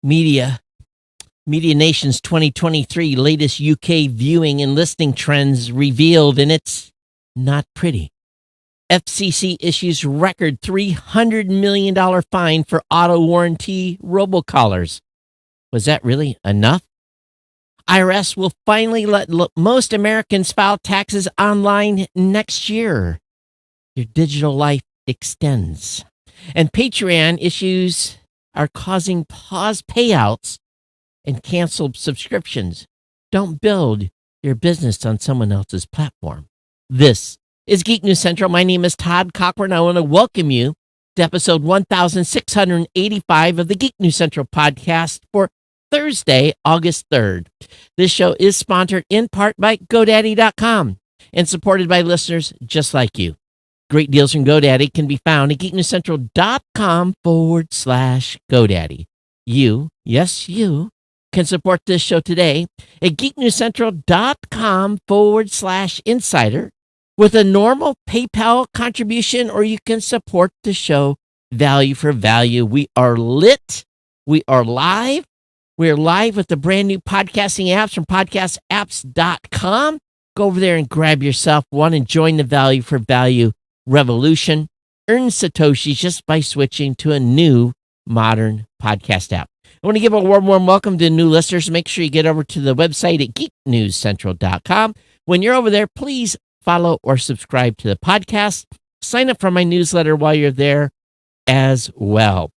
Media Nation's 2023 latest UK viewing and listening trends revealed, and it's not pretty. FCC issues record $300 million fine for auto warranty robocallers. Was that really enough? IRS will finally let most Americans file taxes online next year. Your digital life extends. And Patreon issues are causing paused payouts and canceled subscriptions. Don't build your business on someone else's platform. This is Geek News Central. My name is Todd Cochran. I want to welcome you to episode 1685 of the Geek News Central podcast for Thursday, August 3rd. This show is sponsored in part by GoDaddy.com and supported by listeners just like you. Great deals from GoDaddy can be found at geeknewscentral.com/GoDaddy. You, yes, you, can support this show today at geeknewscentral.com/insider with a normal PayPal contribution, or you can support the show value for value. We are lit. We are live. We are live with the brand new podcasting apps from podcastapps.com. Go over there and grab yourself one and join the value for value revolution. Earn Satoshis just by switching to a new modern podcast app. I want to give a warm welcome to new listeners. Make sure you get over to the website at geeknewscentral.com. When you're over there, please follow or subscribe to the podcast. Sign up for my newsletter while you're there as well.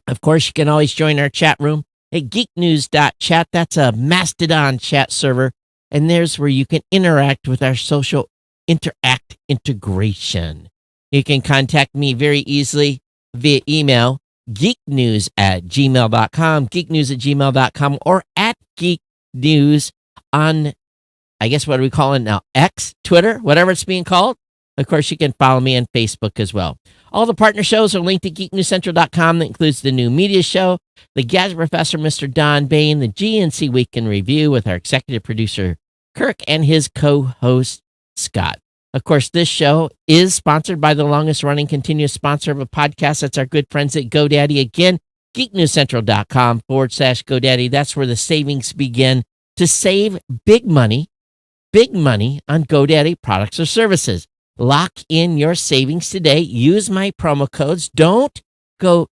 Of course, you can always join our chat room at geeknews.chat. That's a Mastodon chat server, and there's where you can interact with our social integration. You can contact me very easily via email, geeknews@gmail.com, geeknews@gmail.com, or at geeknews on, I guess, what are we calling now? X, Twitter, whatever it's being called. Of course, you can follow me on Facebook as well. All the partner shows are linked to geeknewscentral.com. That includes the new media show, the Gadget Professor, Mr. Don Bain, the GNC Week in Review with our executive producer, Kirk, and his co-host, Scott. Of course, this show is sponsored by the longest-running continuous sponsor of a podcast. That's our good friends at GoDaddy. Again, geeknewscentral.com/GoDaddy. That's where the savings begin to save big money on GoDaddy products or services. Lock in your savings today. Use my promo codes. Don't go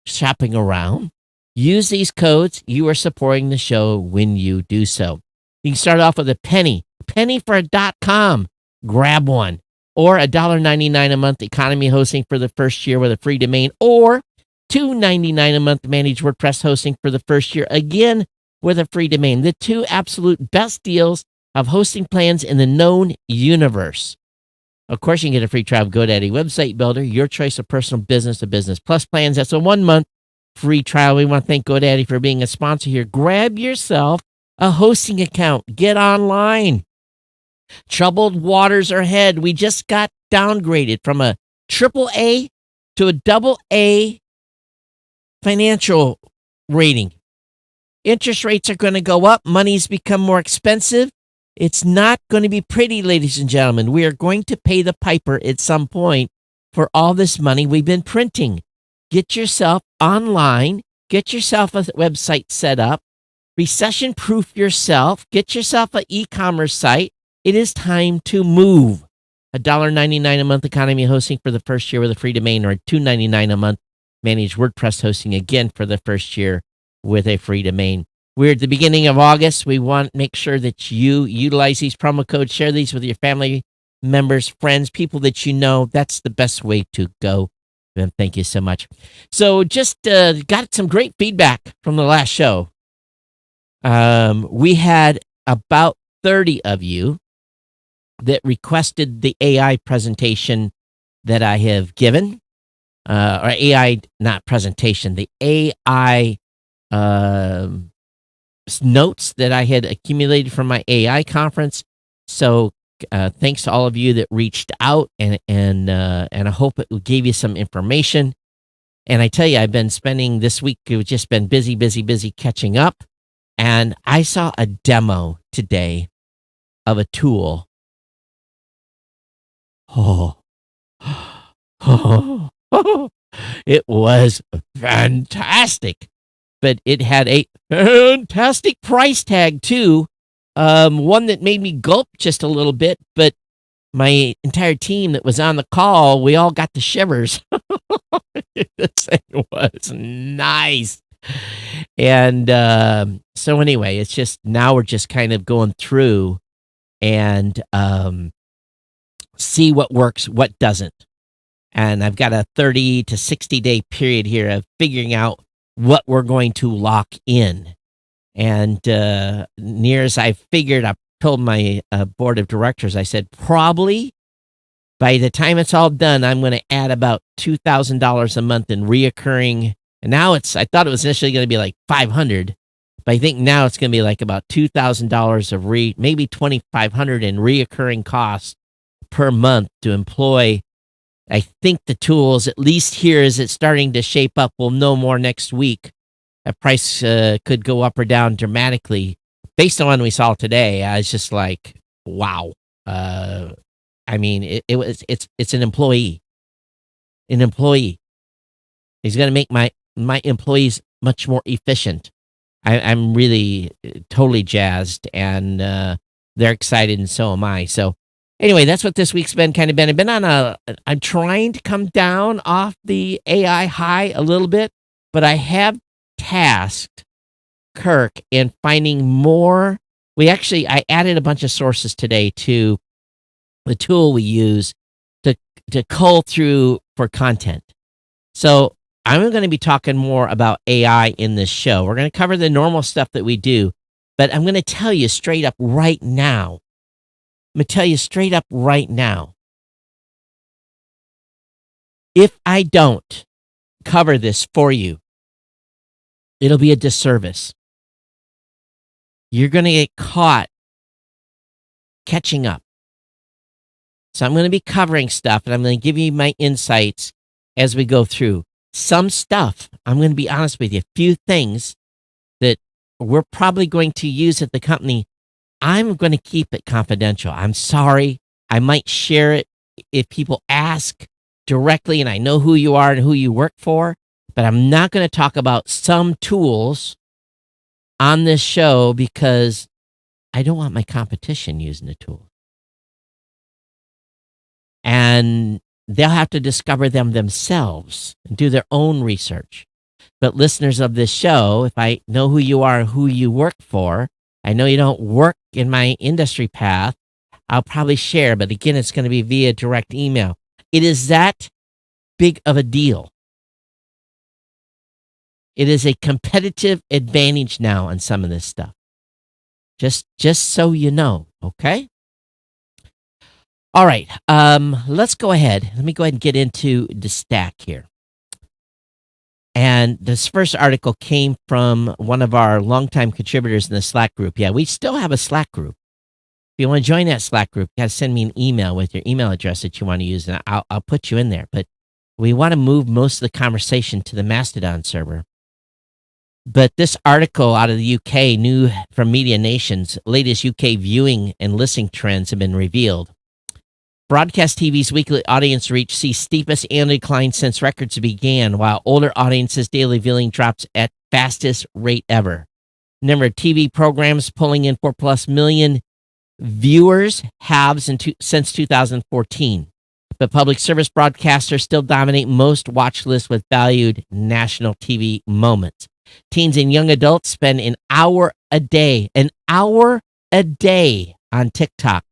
shopping around. Use these codes. You are supporting the show when you do so. You can start off with a penny for a .com. Grab one. Or $1.99 a month economy hosting for the first year with a free domain, or $2.99 a month managed WordPress hosting for the first year, again with a free domain. The two absolute best deals of hosting plans in the known universe. Of course, you can get a free trial of GoDaddy Website Builder, your choice of personal business to business plus plans. That's a 1-month free trial. We want to thank GoDaddy for being a sponsor here. Grab yourself a hosting account. Get online. Troubled waters are ahead. We just got downgraded from a AAA to a AA financial rating. Interest rates are going to go up. Money's become more expensive. It's not going to be pretty, ladies and gentlemen. We are going to pay the piper at some point for all this money we've been printing. Get yourself online. Get yourself a website set up. Recession-proof yourself. Get yourself an e-commerce site. It is time to move. $1.99 a month economy hosting for the first year with a free domain, or $2.99 a month managed WordPress hosting, again for the first year with a free domain. We're at the beginning of August. We want to make sure that you utilize these promo codes, share these with your family members, friends, people that you know. That's the best way to go. And thank you so much. So just got some great feedback from the last show. We had about 30 of you that requested the AI presentation that I have given, or AI, not presentation, the AI notes that I had accumulated from my AI conference. So thanks to all of you that reached out, and I hope it gave you some information. And I tell you, I've been spending this week, we've just been busy catching up. And I saw a demo today of a tool. It was fantastic. but it had a fantastic price tag too. One that made me gulp just a little bit, but my entire team that was on the call, we all got the shivers. This thing was nice. And so anyway, it's just now we're just kind of going through and see what works, what doesn't. And I've got a 30 to 60 day period here of figuring out what we're going to lock in. And near as I figured, I told my board of directors, I said, probably by the time it's all done, I'm going to add about $2,000 a month in reoccurring. And now I thought it was initially going to be like 500, but I think now it's going to be like about $2,000 of maybe 2,500 in reoccurring costs per month to employ. I think the tools, at least here as it's starting to shape up, we'll know more next week. That price could go up or down dramatically. Based on what we saw today, I was just like, wow. I mean, it's an employee. An employee. He's going to make my employees much more efficient. I'm really totally jazzed, and they're excited, and so am I. So anyway, that's what this week's been kind of been. I've been I'm trying to come down off the AI high a little bit, but I have tasked Kirk in finding more. I added a bunch of sources today to the tool we use to cull through for content. So I'm going to be talking more about AI in this show. We're going to cover the normal stuff that we do, but I'm going to tell you straight up right now. If I don't cover this for you, it'll be a disservice. You're going to get caught catching up. So I'm going to be covering stuff, and I'm going to give you my insights as we go through. Some stuff, I'm going to be honest with you, a few things that we're probably going to use at the company, I'm going to keep it confidential. I'm sorry. I might share it if people ask directly and I know who you are and who you work for, but I'm not going to talk about some tools on this show because I don't want my competition using the tool. And they'll have to discover them themselves and do their own research. But listeners of this show, if I know who you are and who you work for, I know you don't work in my industry path, I'll probably share. But again, it's going to be via direct email. It is that big of a deal. It is a competitive advantage now on some of this stuff. Just so you know, okay? All right, let's go ahead. Let me go ahead and get into the stack here. And this first article came from one of our longtime contributors in the Slack group. Yeah, we still have a Slack group. If you want to join that Slack group, you got to send me an email with your email address that you want to use, and I'll put you in there. But we want to move most of the conversation to the Mastodon server. But this article out of the UK, new from Media Nations, latest UK viewing and listening trends have been revealed. Broadcast TV's weekly audience reach sees steepest annual decline since records began, while older audiences' daily viewing drops at fastest rate ever. Number of TV programs pulling in 4+ million viewers halves since 2014. But public service broadcasters still dominate most watch lists with valued national TV moments. Teens and young adults spend an hour a day on TikTok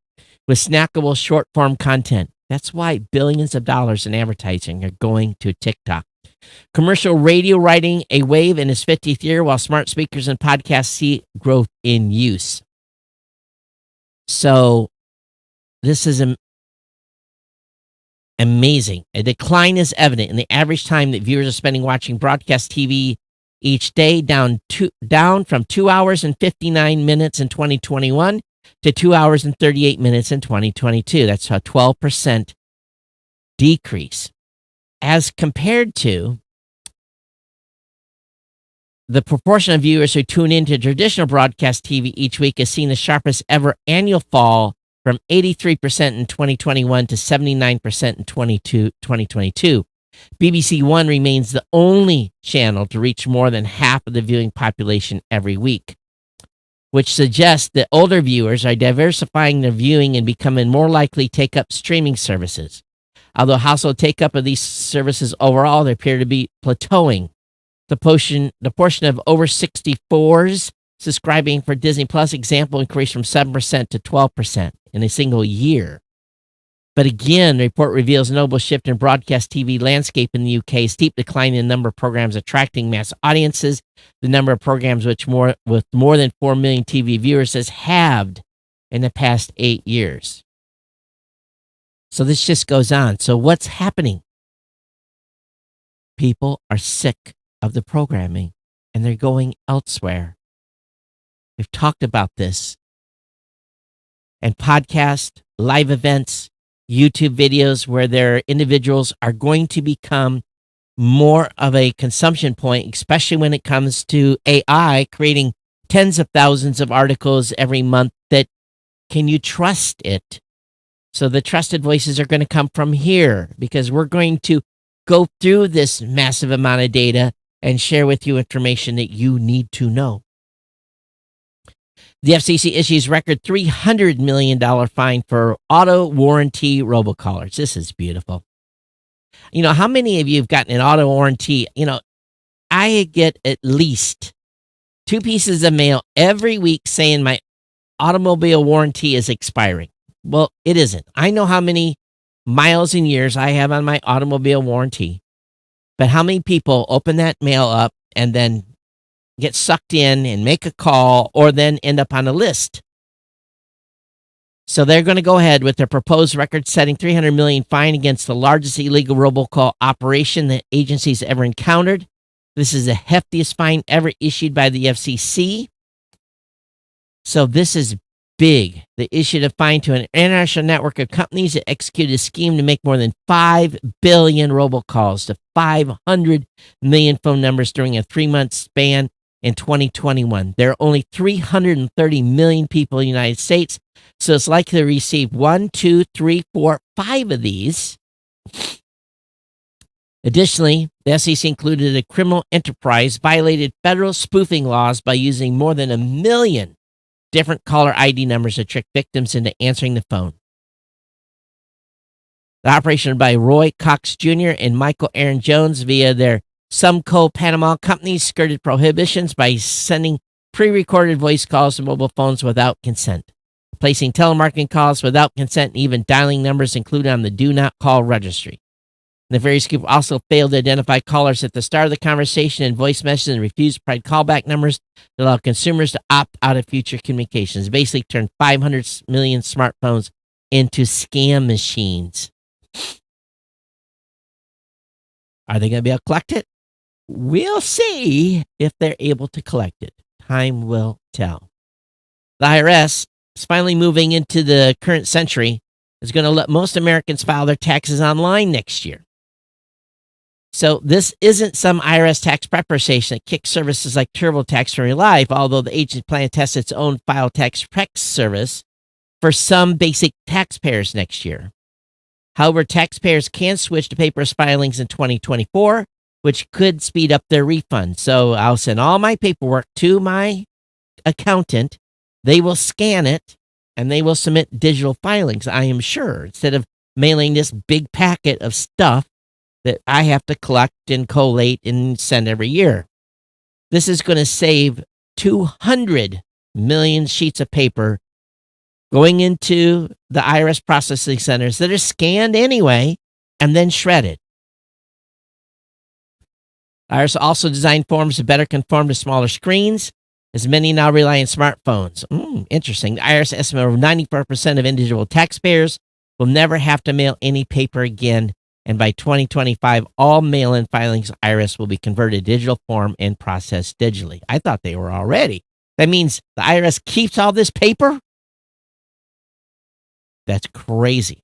with snackable short-form content. That's why billions of dollars in advertising are going to TikTok. Commercial radio riding a wave in its 50th year, while smart speakers and podcasts see growth in use. So this is amazing. A decline is evident in the average time that viewers are spending watching broadcast TV each day, down from 2 hours and 59 minutes in 2021 to 2 hours and 38 minutes in 2022. That's a 12% decrease. As compared to the proportion of viewers who tune into traditional broadcast TV each week has seen the sharpest ever annual fall from 83% in 2021 to 79% in 2022. BBC One remains the only channel to reach more than half of the viewing population every week, which suggests that older viewers are diversifying their viewing and becoming more likely to take up streaming services. Although household take-up of these services overall, they appear to be plateauing. The portion of over 64s subscribing for Disney Plus example increased from 7% to 12% in a single year. But again, the report reveals a notable shift in broadcast TV landscape in the UK, steep decline in the number of programs attracting mass audiences. The number of programs with more than 4 million TV viewers has halved in the past 8 years. So this just goes on. So what's happening? People are sick of the programming and they're going elsewhere. We've talked about this. And podcasts, live events, YouTube videos where their individuals are going to become more of a consumption point, especially when it comes to AI, creating tens of thousands of articles every month that can you trust it? So the trusted voices are going to come from here because we're going to go through this massive amount of data and share with you information that you need to know. The FCC issues record $300 million fine for auto warranty robocallers. This is beautiful. You know, how many of you have gotten an auto warranty? You know, I get at least 2 pieces of mail every week saying my automobile warranty is expiring. Well, it isn't. I know how many miles and years I have on my automobile warranty, but how many people open that mail up and then get sucked in and make a call or then end up on a list? So they're going to go ahead with their proposed record-setting $300 million fine against the largest illegal robocall operation that agencies ever encountered. This is the heftiest fine ever issued by the FCC. So this is big. They issued a fine to an international network of companies that executed a scheme to make more than 5 billion robocalls to 500 million phone numbers during a 3-month span in 2021. There are only 330 million people in the United States, so it's likely to receive 1, 2, 3, 4, 5 of these. Additionally, the FCC included a criminal enterprise violated federal spoofing laws by using more than 1 million different caller ID numbers to trick victims into answering the phone. The operation by Roy Cox Jr. and Michael Aaron Jones via their Sumco Panama companies skirted prohibitions by sending pre-recorded voice calls to mobile phones without consent, placing telemarketing calls without consent, and even dialing numbers included on the Do Not Call registry. The various group also failed to identify callers at the start of the conversation in voice messages and refused to provide callback numbers that allow consumers to opt out of future communications. Basically turned 500 million smartphones into scam machines. Are they going to be able to collect it? We'll see if they're able to collect it. Time will tell. The IRS is finally moving into the current century. Is going to let most Americans file their taxes online next year. So this isn't some IRS tax preparation that kicks services like TurboTax from your life, although the agency plans to test its own file tax prep service for some basic taxpayers next year. However, taxpayers can switch to paperless filings in 2024, which could speed up their refund. So I'll send all my paperwork to my accountant. They will scan it, and they will submit digital filings, I am sure, instead of mailing this big packet of stuff that I have to collect and collate and send every year. This is going to save 200 million sheets of paper going into the IRS processing centers that are scanned anyway and then shredded. IRS also designed forms to better conform to smaller screens, as many now rely on smartphones. Interesting. The IRS estimate of 94% of individual taxpayers will never have to mail any paper again, and by 2025, all mail-in filings IRS will be converted to digital form and processed digitally. I thought they were already. That means the IRS keeps all this paper? That's crazy.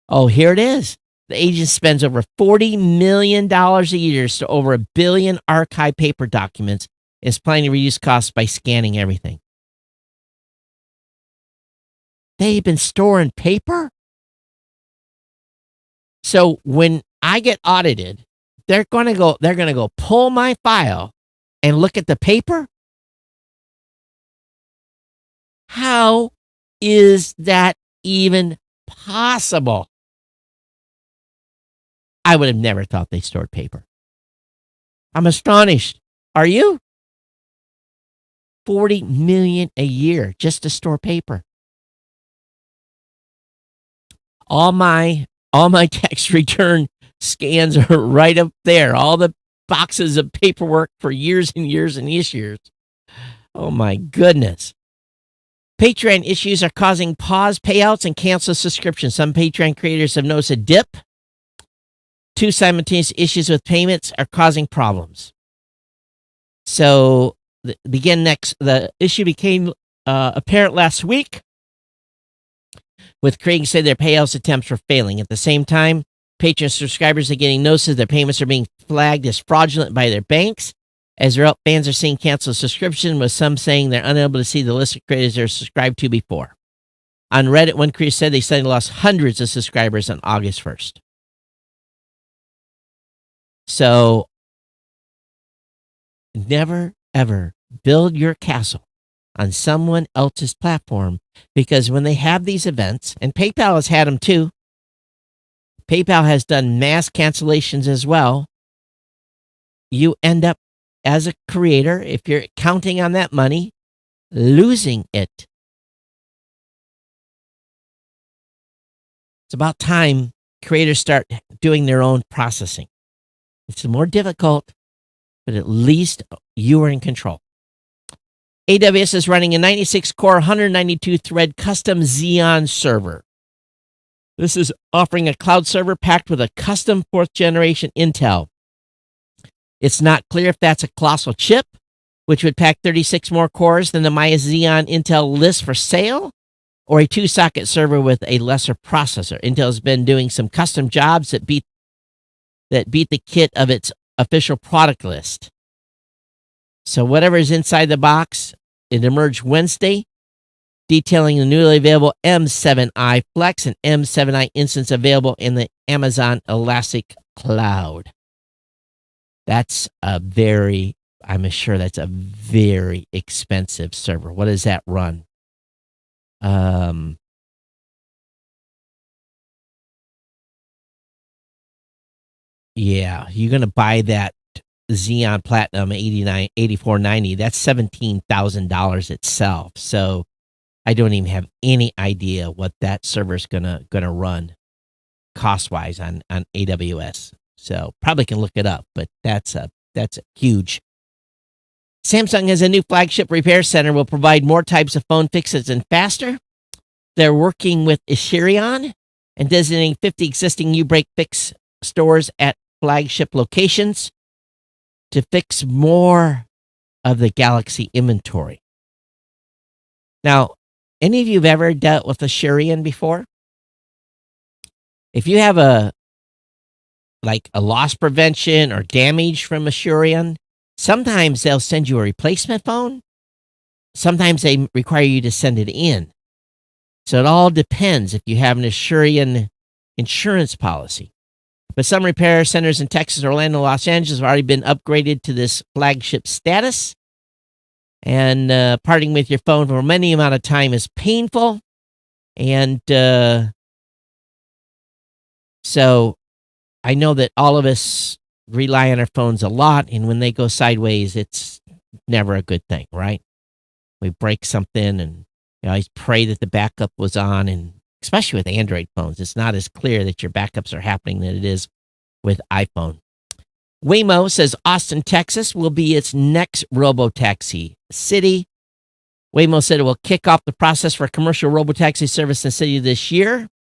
Oh, here it is. The agency spends over $40 million a year to over 1 billion archive paper documents and is planning to reduce costs by scanning everything. They've been storing paper? So when I get audited, they're going to go pull my file and look at the paper? How is that even possible? I would have never thought they stored paper. I'm astonished. Are you? 40 million a year just to store paper. All my tax return scans are right up there. All the boxes of paperwork for years and years and years. Oh my goodness. Patreon issues are causing pause payouts and cancel subscriptions. Some Patreon creators have noticed a dip. 2 simultaneous issues with payments are causing problems. So the issue became apparent last week, with creators say their payouts attempts were failing. At the same time, Patreon subscribers are getting notices their payments are being flagged as fraudulent by their banks. As a result, fans are seeing canceled subscription, with some saying they're unable to see the list of creators they're subscribed to before. On Reddit, one creator said they suddenly lost hundreds of subscribers on August 1st. So, never, ever build your castle on someone else's platform, because when they have these events, and PayPal has had them too, PayPal has done mass cancellations as well, you end up, as a creator, if you're counting on that money, losing it. It's about time creators start doing their own processing. It's more difficult, but at least you are in control. AWS is running a 96-core, 192-thread custom Xeon server. This is offering a cloud server packed with a custom 4th-generation Intel. It's not clear if that's a colossal chip, which would pack 36 more cores than the Maya Xeon Intel list for sale, or a 2-socket server with a lesser processor. Intel's been doing some custom jobs that beat the kit of its official product list. So whatever is inside the box, it emerged Wednesday, detailing the newly available M7i Flex and M7i instance available in the Amazon Elastic Cloud. I'm sure that's a very expensive server. What does that run? Yeah, you're going to buy that Xeon Platinum 8490. That's $17,000 itself. So I don't even have any idea what that server is gonna run cost-wise on AWS. So probably can look it up, but that's a huge. Samsung has a new flagship repair center, will provide more types of phone fixes and faster. They're working with Ishirion and designating 50 existing U-Break Fix stores at flagship locations to fix more of the Galaxy inventory. Now, any of you have ever dealt with Ishirion before? If you have a loss prevention or damage from Ishirion, sometimes they'll send you a replacement phone. Sometimes they require you to send it in. So it all depends if you have an Ishirion insurance policy. But some repair centers in Texas, Orlando, Los Angeles have already been upgraded to this flagship status. And parting with your phone for any amount of time is painful. And so I know that all of us rely on our phones a lot. And when they go sideways, it's never a good thing, right? We break something and you always pray that the backup was on. And especially with Android phones, it's not as clear that your backups are happening than it is with iPhone. Waymo says Austin, Texas will be its next robotaxi city. Waymo said it will kick off the process for commercial robotaxi service in the city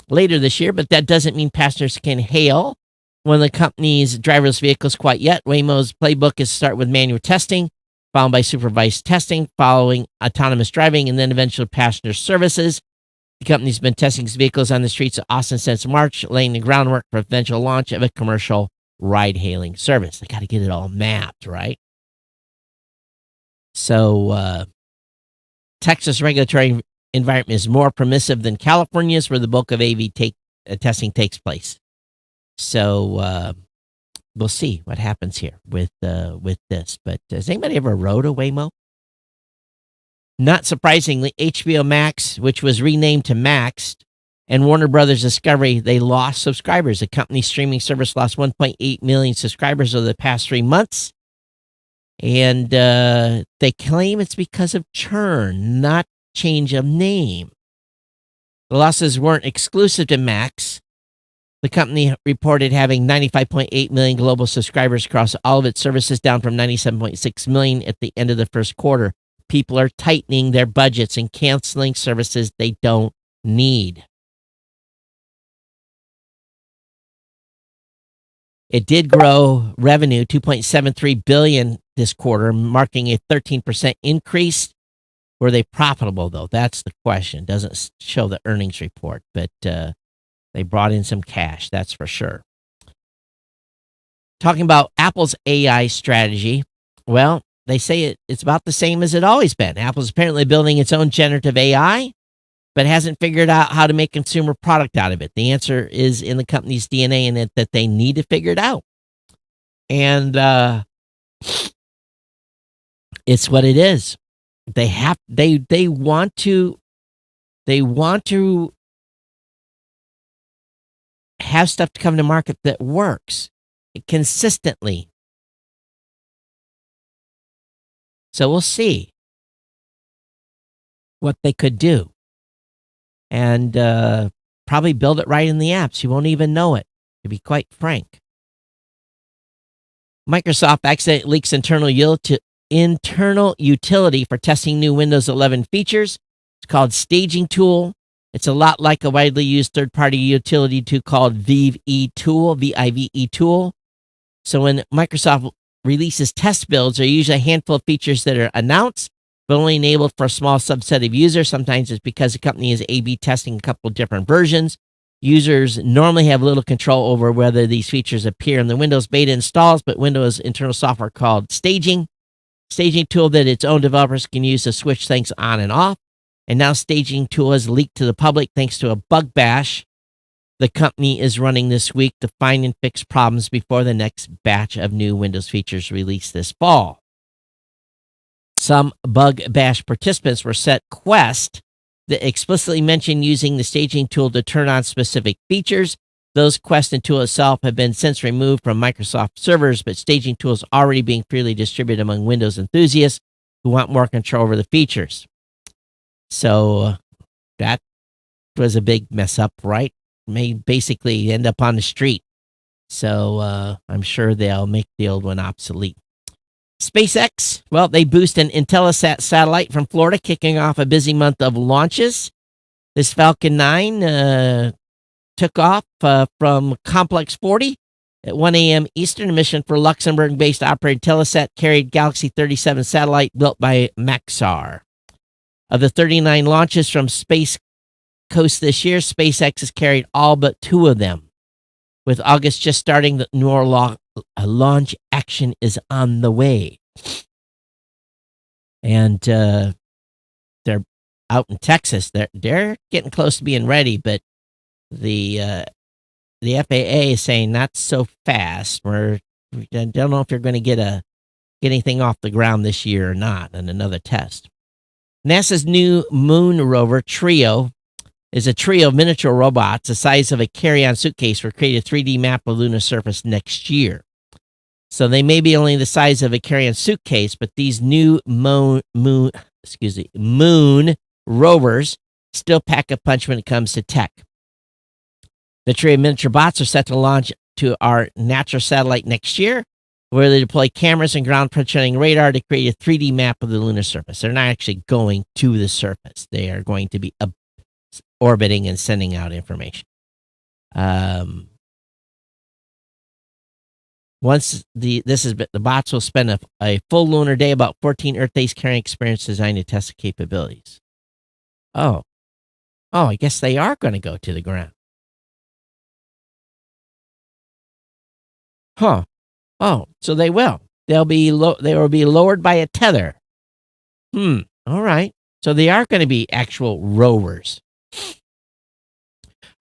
later this year, but that doesn't mean passengers can hail one of the company's driverless vehicles quite yet. Waymo's playbook is to start with manual testing, followed by supervised testing, following autonomous driving, and then eventually passenger services. The company's been testing its vehicles on the streets of Austin since March, laying the groundwork for eventual launch of a commercial ride-hailing service. They got to get it all mapped, right? So, Texas regulatory environment is more permissive than California's, where the bulk of AV testing takes place. So we'll see what happens here with this. But has anybody ever rode a Waymo? Not surprisingly, HBO Max, which was renamed to Max, and Warner Brothers Discovery, they lost subscribers. The company's streaming service lost 1.8 million subscribers over the past 3 months. And they claim it's because of churn, not change of name. The losses weren't exclusive to Max. The company reported having 95.8 million global subscribers across all of its services, down from 97.6 million at the end of the first quarter. People are tightening their budgets and canceling services they don't need. It did grow revenue $2.73 billion this quarter, marking a 13% increase. Were they profitable, though? That's the question. Doesn't show the earnings report, but they brought in some cash, that's for sure. Talking about Apple's AI strategy, well, they say it's about the same as it always been. Apple's apparently building its own generative AI, but hasn't figured out how to make consumer product out of it. The answer is in the company's DNA, and that they need to figure it out. And it's what it is. They want to have stuff to come to market that works consistently. So we'll see what they could do. And probably build it right in the apps. You won't even know it, to be quite frank. Microsoft accidentally leaks internal utility for testing new Windows 11 features. It's called Staging Tool. It's a lot like a widely used third-party utility tool called VIVE Tool. So when Microsoft releases test builds, there are usually a handful of features that are announced, but only enabled for a small subset of users. Sometimes it's because the company is A/B testing a couple different versions. Users normally have little control over whether these features appear in the Windows beta installs, but Windows internal software called Staging Tool that its own developers can use to switch things on and off. And now Staging Tool has leaked to the public thanks to a bug bash the company is running this week to find and fix problems before the next batch of new Windows features released this fall. Some bug bash participants were set quests that explicitly mention using the Staging Tool to turn on specific features. Those quests and tool itself have been since removed from Microsoft servers, but Staging Tool is already being freely distributed among Windows enthusiasts who want more control over the features. So that was a big mess up, right? May basically end up on the street. So I'm sure they'll make the old one obsolete. SpaceX, well, they boost an Intelsat satellite from Florida, kicking off a busy month of launches. This Falcon 9 took off from Complex 40 at 1 a.m. Eastern. A mission for Luxembourg-based operator Intelsat carried Galaxy 37 satellite built by Maxar. Of the 39 launches from Space Coast this year, SpaceX has carried all but 2 of them. With August just starting, the new launch action is on the way. And they're out in Texas. They're getting close to being ready, but the FAA is saying not so fast. We don't know if you're going to get anything off the ground this year or not, and another test. NASA's new moon rover Trio is a trio of miniature robots the size of a carry-on suitcase will create a 3D map of the lunar surface next year. So they may be only the size of a carry-on suitcase, but these new moon rovers still pack a punch when it comes to tech. The trio of miniature bots are set to launch to our natural satellite next year, where they deploy cameras and ground-penetrating radar to create a 3D map of the lunar surface. They're not actually going to the surface. They are going to be orbiting and sending out information. Once the bots will spend a full lunar day, about 14 Earth days carrying experience designed to test the capabilities. Oh, I guess they are going to go to the ground. Huh. Oh, so they will. They will be lowered by a tether. All right. So they are going to be actual rovers.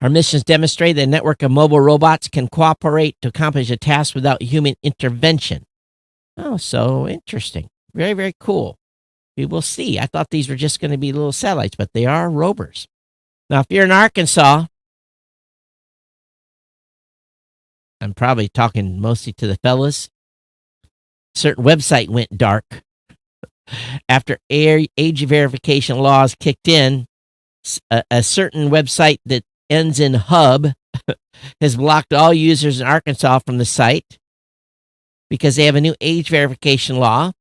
All Our missions demonstrate that a network of mobile robots can cooperate to accomplish a task without human intervention. Oh, so interesting. Very, very cool. We will see. I thought these were just going to be little satellites, but they are rovers. Now, if you're in Arkansas, I'm probably talking mostly to the fellas. Certain website went dark after age verification laws kicked in. A certain website that ends in hub has blocked all users in Arkansas from the site because they have a new age verification law.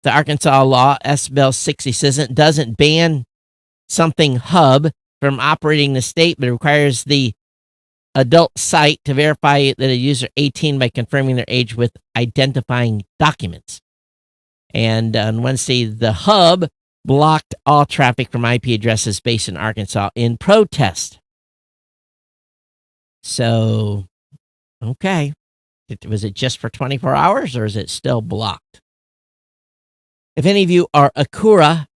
The Arkansas law, SB 60, says it doesn't ban something hub from operating the state, but it requires the adult site to verify that a user 18 by confirming their age with identifying documents. And on Wednesday, the hub blocked all traffic from IP addresses based in Arkansas in protest. So, okay. Was it just for 24 hours or is it still blocked? If any of you are Acura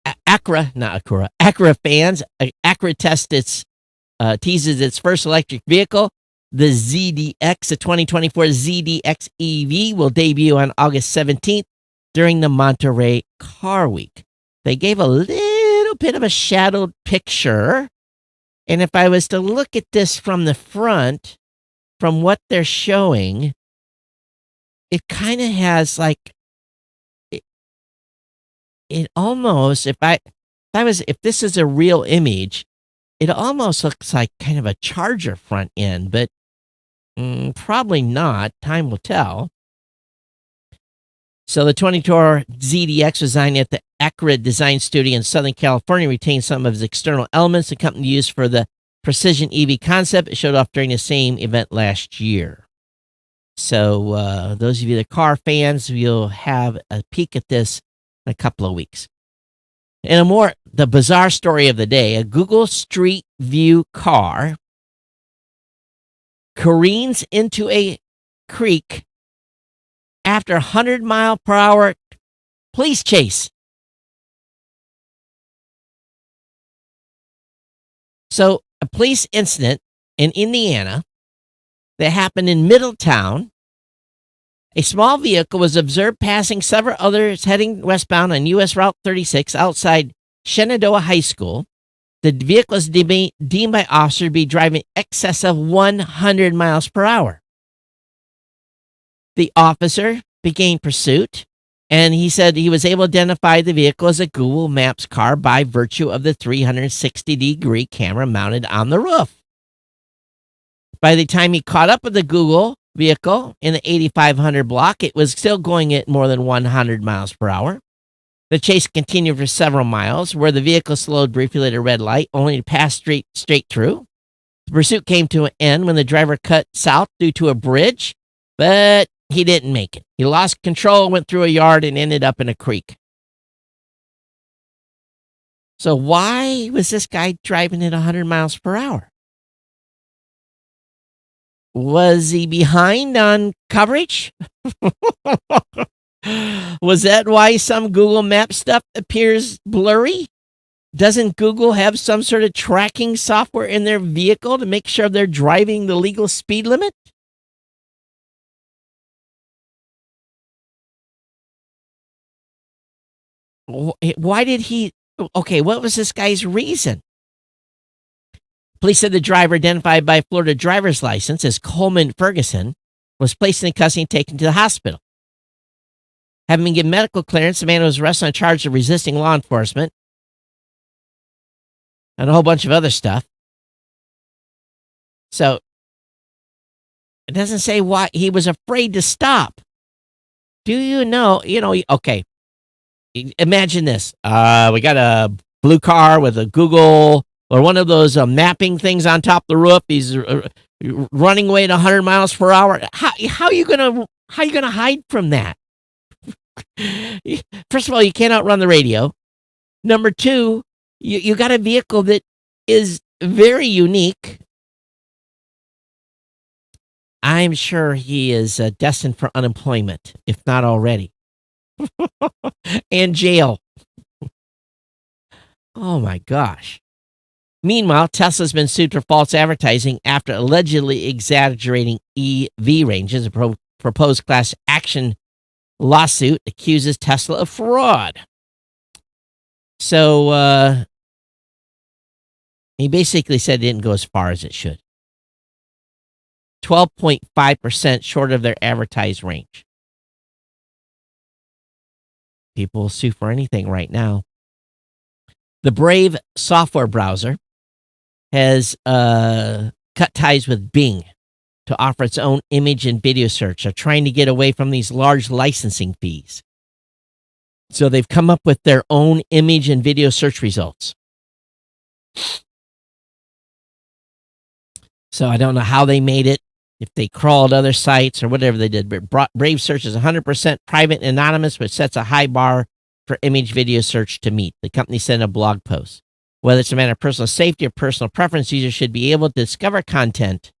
fans, Acura teases its first electric vehicle, the ZDX, the 2024 ZDX EV, will debut on August 17th during the Monterey Car Week. They gave a little bit of a shadowed picture, and if I was to look at this from the front, from what they're showing, it kind of has like it almost, if this is a real image, it almost looks like kind of a Charger front end, but probably not. Time will tell. So the 2024 ZDX, designed at the Acrid Design Studio in Southern California, retains some of its external elements the company used for the Precision EV concept. It showed off during the same event last year. So those of you that are car fans, you'll have a peek at this in a couple of weeks. And the bizarre story of the day, a Google Street View car careens into a creek after a 100-mile-per-hour police chase. So a police incident in Indiana that happened in Middletown. A small vehicle was observed passing several others heading westbound on U.S. Route 36 outside Shenandoah High School. The vehicle was deemed by officers to be driving excess of 100 miles per hour. The officer began pursuit, and he said he was able to identify the vehicle as a Google Maps car by virtue of the 360-degree camera mounted on the roof. By the time he caught up with the Google vehicle in the 8500 block, it was still going at more than 100 miles per hour. The chase continued for several miles, where the vehicle slowed briefly at a red light, only to pass straight through. The pursuit came to an end when the driver cut south due to a bridge, but he didn't make it. He lost control, went through a yard, and ended up in a creek. So why was this guy driving at 100 miles per hour? Was he behind on coverage? Was that why some Google Map stuff appears blurry? Doesn't Google have some sort of tracking software in their vehicle to make sure they're driving the legal speed limit? Why did he? Okay, what was this guy's reason? Police said the driver, identified by Florida driver's license as Coleman Ferguson, was placed in custody and taken to the hospital. Having been given medical clearance, the man was arrested on charge of resisting law enforcement and a whole bunch of other stuff. So it doesn't say why he was afraid to stop. Do you know, okay, imagine this. We got a blue car with a Google or one of those mapping things on top of the roof. He's running away at 100 miles per hour. How are you gonna hide from that? First of all, you can't outrun the radio. Number two, you got a vehicle that is very unique. I'm sure he is destined for unemployment, if not already, and jail. Oh my gosh. Meanwhile, Tesla's been sued for false advertising after allegedly exaggerating EV ranges. A proposed class action lawsuit accuses Tesla of fraud. So he basically said it didn't go as far as it should. 12.5% short of their advertised range. People will sue for anything right now. The Brave software browser has cut ties with Bing to offer its own image and video search. They're trying to get away from these large licensing fees. So they've come up with their own image and video search results. So I don't know how they made it, if they crawled other sites or whatever they did. But Brave Search is 100% private and anonymous, which sets a high bar for image video search to meet. The company sent a blog post. Whether it's a matter of personal safety or personal preference, users should be able to discover content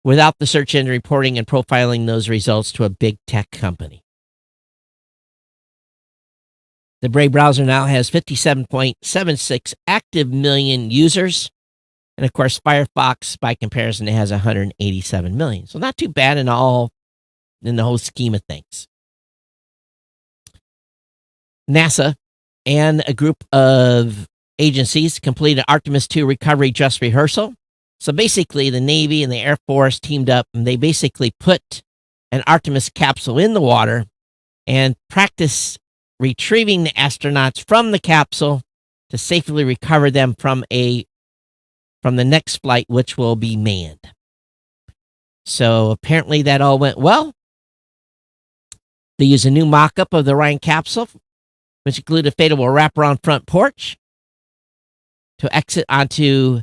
without the search engine reporting and profiling those results to a big tech company. The Brave browser now has 57.76 active million users. And of course, Firefox, by comparison, it has 187 million. So not too bad in the whole scheme of things. NASA and a group of agencies completed Artemis II recovery dress rehearsal. So basically, the Navy and the Air Force teamed up, and they basically put an Artemis capsule in the water and practiced retrieving the astronauts from the capsule to safely recover them from the next flight, which will be manned. So apparently that all went well. They used a new mock-up of the Orion capsule, which included a fatal wraparound front porch. To exit onto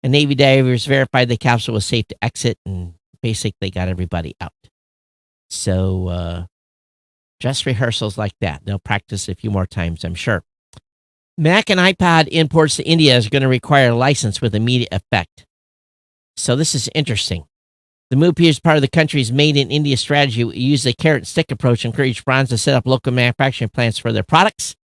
a Navy divers verified the capsule was safe to exit, and basically got everybody out. So dress rehearsals like that. They'll practice a few more times, I'm sure. Mac and iPod imports to India is going to require a license with immediate effect. So this is interesting. The move appears part of the country's Made in India strategy. We use a carrot and stick approach to encourage brands to set up local manufacturing plants for their products.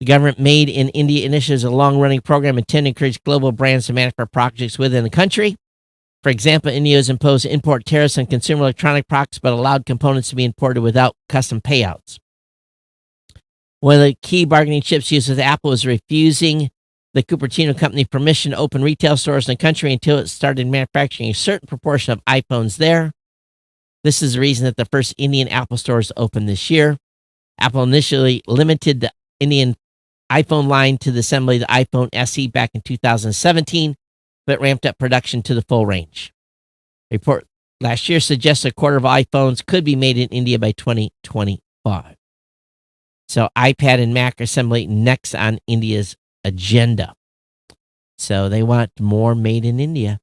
The government Made in India initiative is a long-running program intended to encourage global brands to manufacture projects within the country. For example, India has imposed import tariffs on consumer electronic products, but allowed components to be imported without custom payouts. One of the key bargaining chips used with Apple is refusing the Cupertino company permission to open retail stores in the country until it started manufacturing a certain proportion of iPhones there. This is the reason that the first Indian Apple stores opened this year. Apple initially limited the Indian iPhone line to the assembly of the iPhone SE back in 2017, but ramped up production to the full range. A report last year suggests a quarter of iPhones could be made in India by 2025. So iPad and Mac assembly next on India's agenda. So they want more made in India.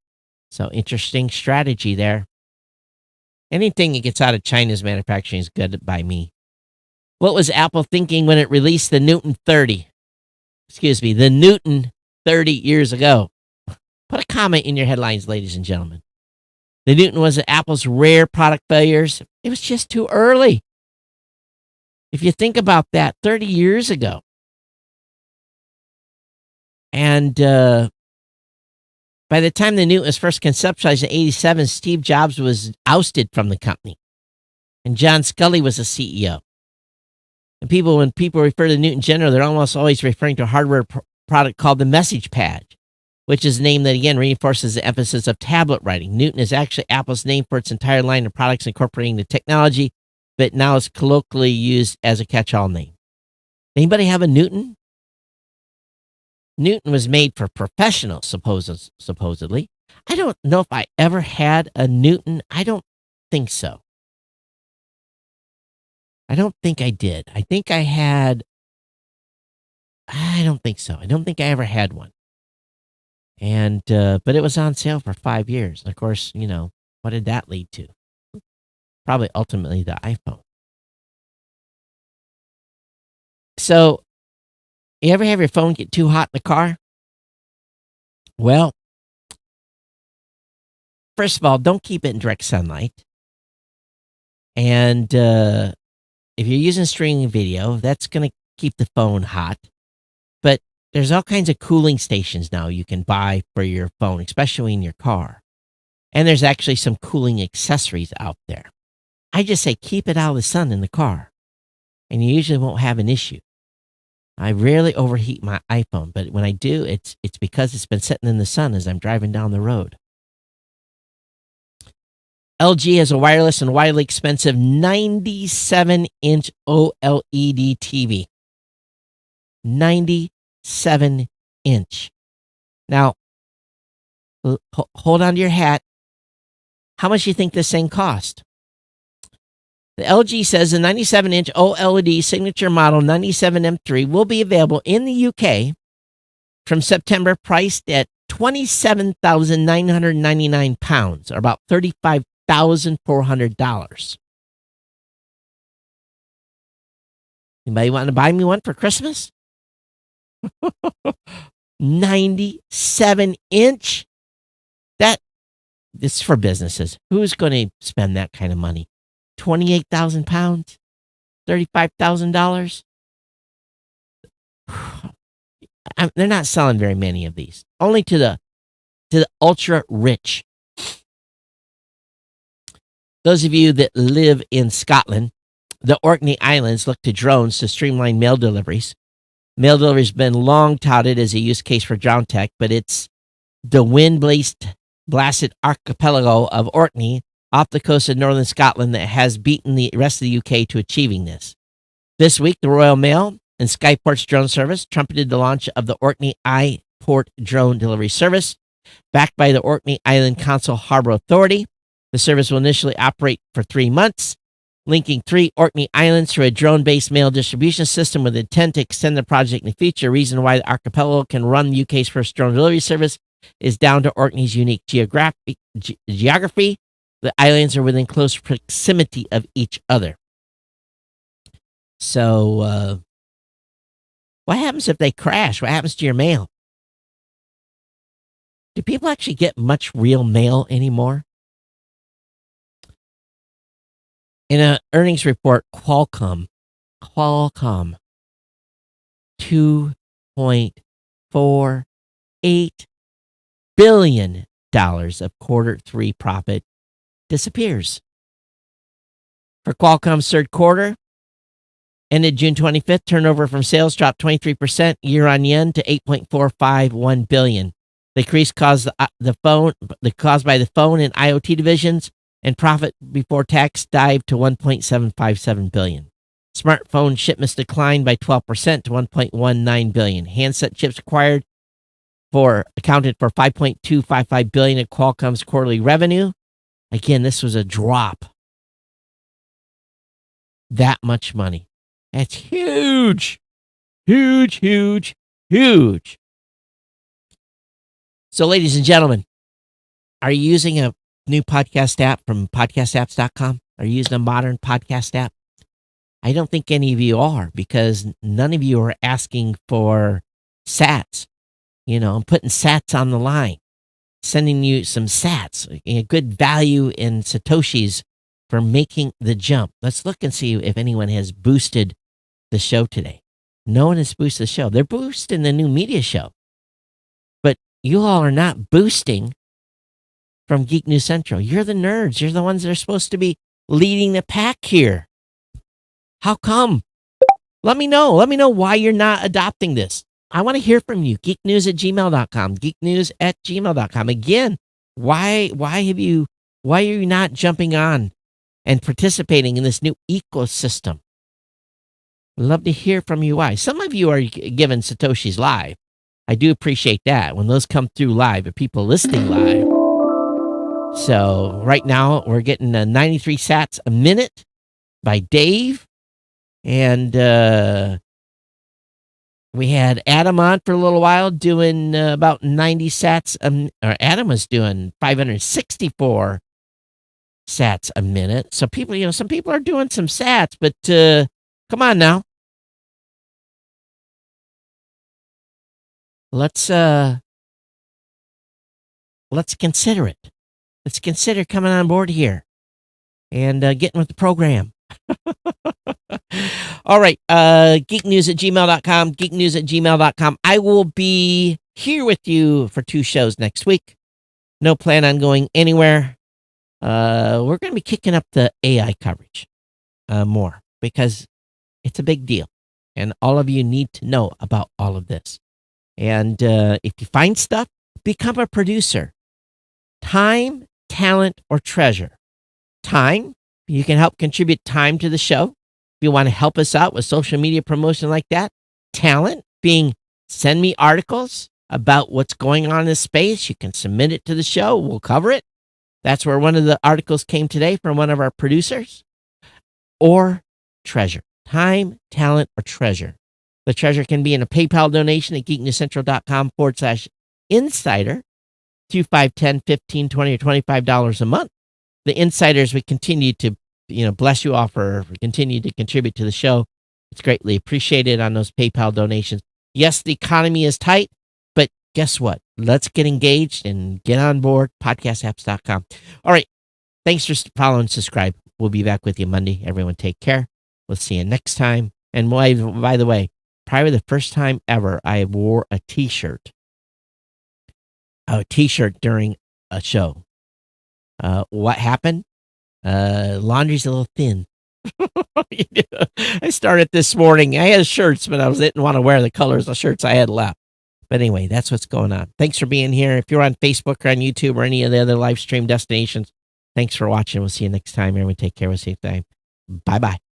So interesting strategy there. Anything that gets out of China's manufacturing is good by me. What was Apple thinking when it released the Newton 30? The Newton 30 years ago. Put a comment in your headlines, ladies and gentlemen. The Newton was Apple's rare product failures. It was just too early. If you think about that, 30 years ago. And by the time the Newton was first conceptualized in 1987, Steve Jobs was ousted from the company. And John Scully was the CEO. And when people refer to the Newton general, they're almost always referring to a hardware product called the Message Pad, which is a name that, again, reinforces the emphasis of tablet writing. Newton is actually Apple's name for its entire line of products incorporating the technology, but now it's colloquially used as a catch-all name. Anybody have a Newton? Newton was made for professionals, supposedly. I don't know if I ever had a Newton. I don't think so. I don't think I did. I don't think so. I don't think I ever had one. And, but it was on sale for 5 years. Of course, what did that lead to? Probably ultimately the iPhone. So, you ever have your phone get too hot in the car? Well, first of all, don't keep it in direct sunlight. And if you're using streaming video, that's going to keep the phone hot. But There's all kinds of cooling stations now you can buy for your phone, especially in your car. And there's actually some cooling accessories out there. I just say keep it out of the sun in the car, and you usually won't have an issue. I rarely overheat my iPhone, but when I do, it's because it's been sitting in the sun as I'm driving down the road. LG has a wireless and widely expensive 97-inch OLED TV. 97-inch. Now, hold on to your hat. How much do you think this thing cost? The LG says the 97-inch OLED signature model 97M3 will be available in the UK from September, priced at £27,999, or about $35,400. Anybody want to buy me one for Christmas? 97-inch? This is for businesses. Who's going to spend that kind of money? 28,000 pounds? $35,000? They're not selling very many of these. Only to the ultra rich. Those of you that live in Scotland, the Orkney Islands look to drones to streamline mail deliveries. Mail delivery has been long touted as a use case for drone tech, but it's the wind-blasted archipelago of Orkney off the coast of northern Scotland that has beaten the rest of the UK to achieving this. This week, the Royal Mail and Skyport's drone service trumpeted the launch of the Orkney iPort drone delivery service. Backed by the Orkney Island Council Harbour Authority, the service will initially operate for 3 months, linking 3 Orkney Islands through a drone-based mail distribution system with intent to extend the project in the future. The reason why the archipelago can run the UK's first drone delivery service is down to Orkney's unique geography. The islands are within close proximity of each other. So, what happens if they crash? What happens to your mail? Do people actually get much real mail anymore? In an earnings report, Qualcomm, $2.48 billion of quarter 3 profit disappears. For Qualcomm's third quarter, ended June 25th, turnover from sales dropped 23% year on year to $8.451 billion. The decrease caused by the phone and IoT divisions, and profit before tax dived to $1.757 billion. Smartphone shipments declined by 12% to 1.19 billion. Handset chips accounted for $5.255 billion of Qualcomm's quarterly revenue. Again, this was a drop. That much money. That's huge. Huge, huge, huge. So, ladies and gentlemen, are you using a new podcast app from podcastapps.com? Are you using a modern podcast app? I don't think any of you are, because none of you are asking for sats. I'm putting sats on the line, sending you some sats, a good value in Satoshis for making the jump. Let's look and see if anyone has boosted the show today. No one has boosted the show. They're boosting the new media show. But you all are not boosting from Geek News Central. You're the nerds. You're the ones that are supposed to be leading the pack here. How come? Let me know. Let me know why you're not adopting this. I want to hear from you. geeknews@gmail.com. geeknews@gmail.com. Again, why are you not jumping on and participating in this new ecosystem? I'd love to hear from you why. Some of you are giving Satoshis live. I do appreciate that when those come through live, or people listening live. So right now we're getting 93 sats a minute by Dave. And we had Adam on for a little while doing about 90 sats. Or Adam was doing 564 sats a minute. So people, some people are doing some sats, but come on now. Let's consider it. Let's consider coming on board here and getting with the program. All right. Geeknews@gmail.com, geeknews@gmail.com. I will be here with you for 2 shows next week. No plan on going anywhere. We're going to be kicking up the AI coverage more because it's a big deal. And all of you need to know about all of this. And if you find stuff, become a producer. Time, talent, or treasure. Time, you can help contribute time to the show. If you want to help us out with social media promotion like that. Talent, being send me articles about what's going on in this space. You can submit it to the show. We'll cover it. That's where one of the articles came today from one of our producers. Or treasure. Time, talent, or treasure. The treasure can be in a PayPal donation at geeknewscentral.com/insider to $5, $10, $15, $20, or $25 a month. The insiders we continue to, bless you off or continue to contribute to the show. It's greatly appreciated on those PayPal donations. Yes, the economy is tight, but guess what? Let's get engaged and get on board. Podcastapps.com. All right. Thanks for following and subscribe. We'll be back with you Monday. Everyone take care. We'll see you next time. And by the way, probably the first time ever I wore a t-shirt during a show. What happened? Laundry's a little thin. I started this morning. I had shirts, but didn't want to wear the colors of shirts I had left. But anyway, that's what's going on. Thanks for being here. If you're on Facebook or on YouTube or any of the other live stream destinations, thanks for watching. We'll see you next time. Everyone take care. We'll see you next time. Bye-bye.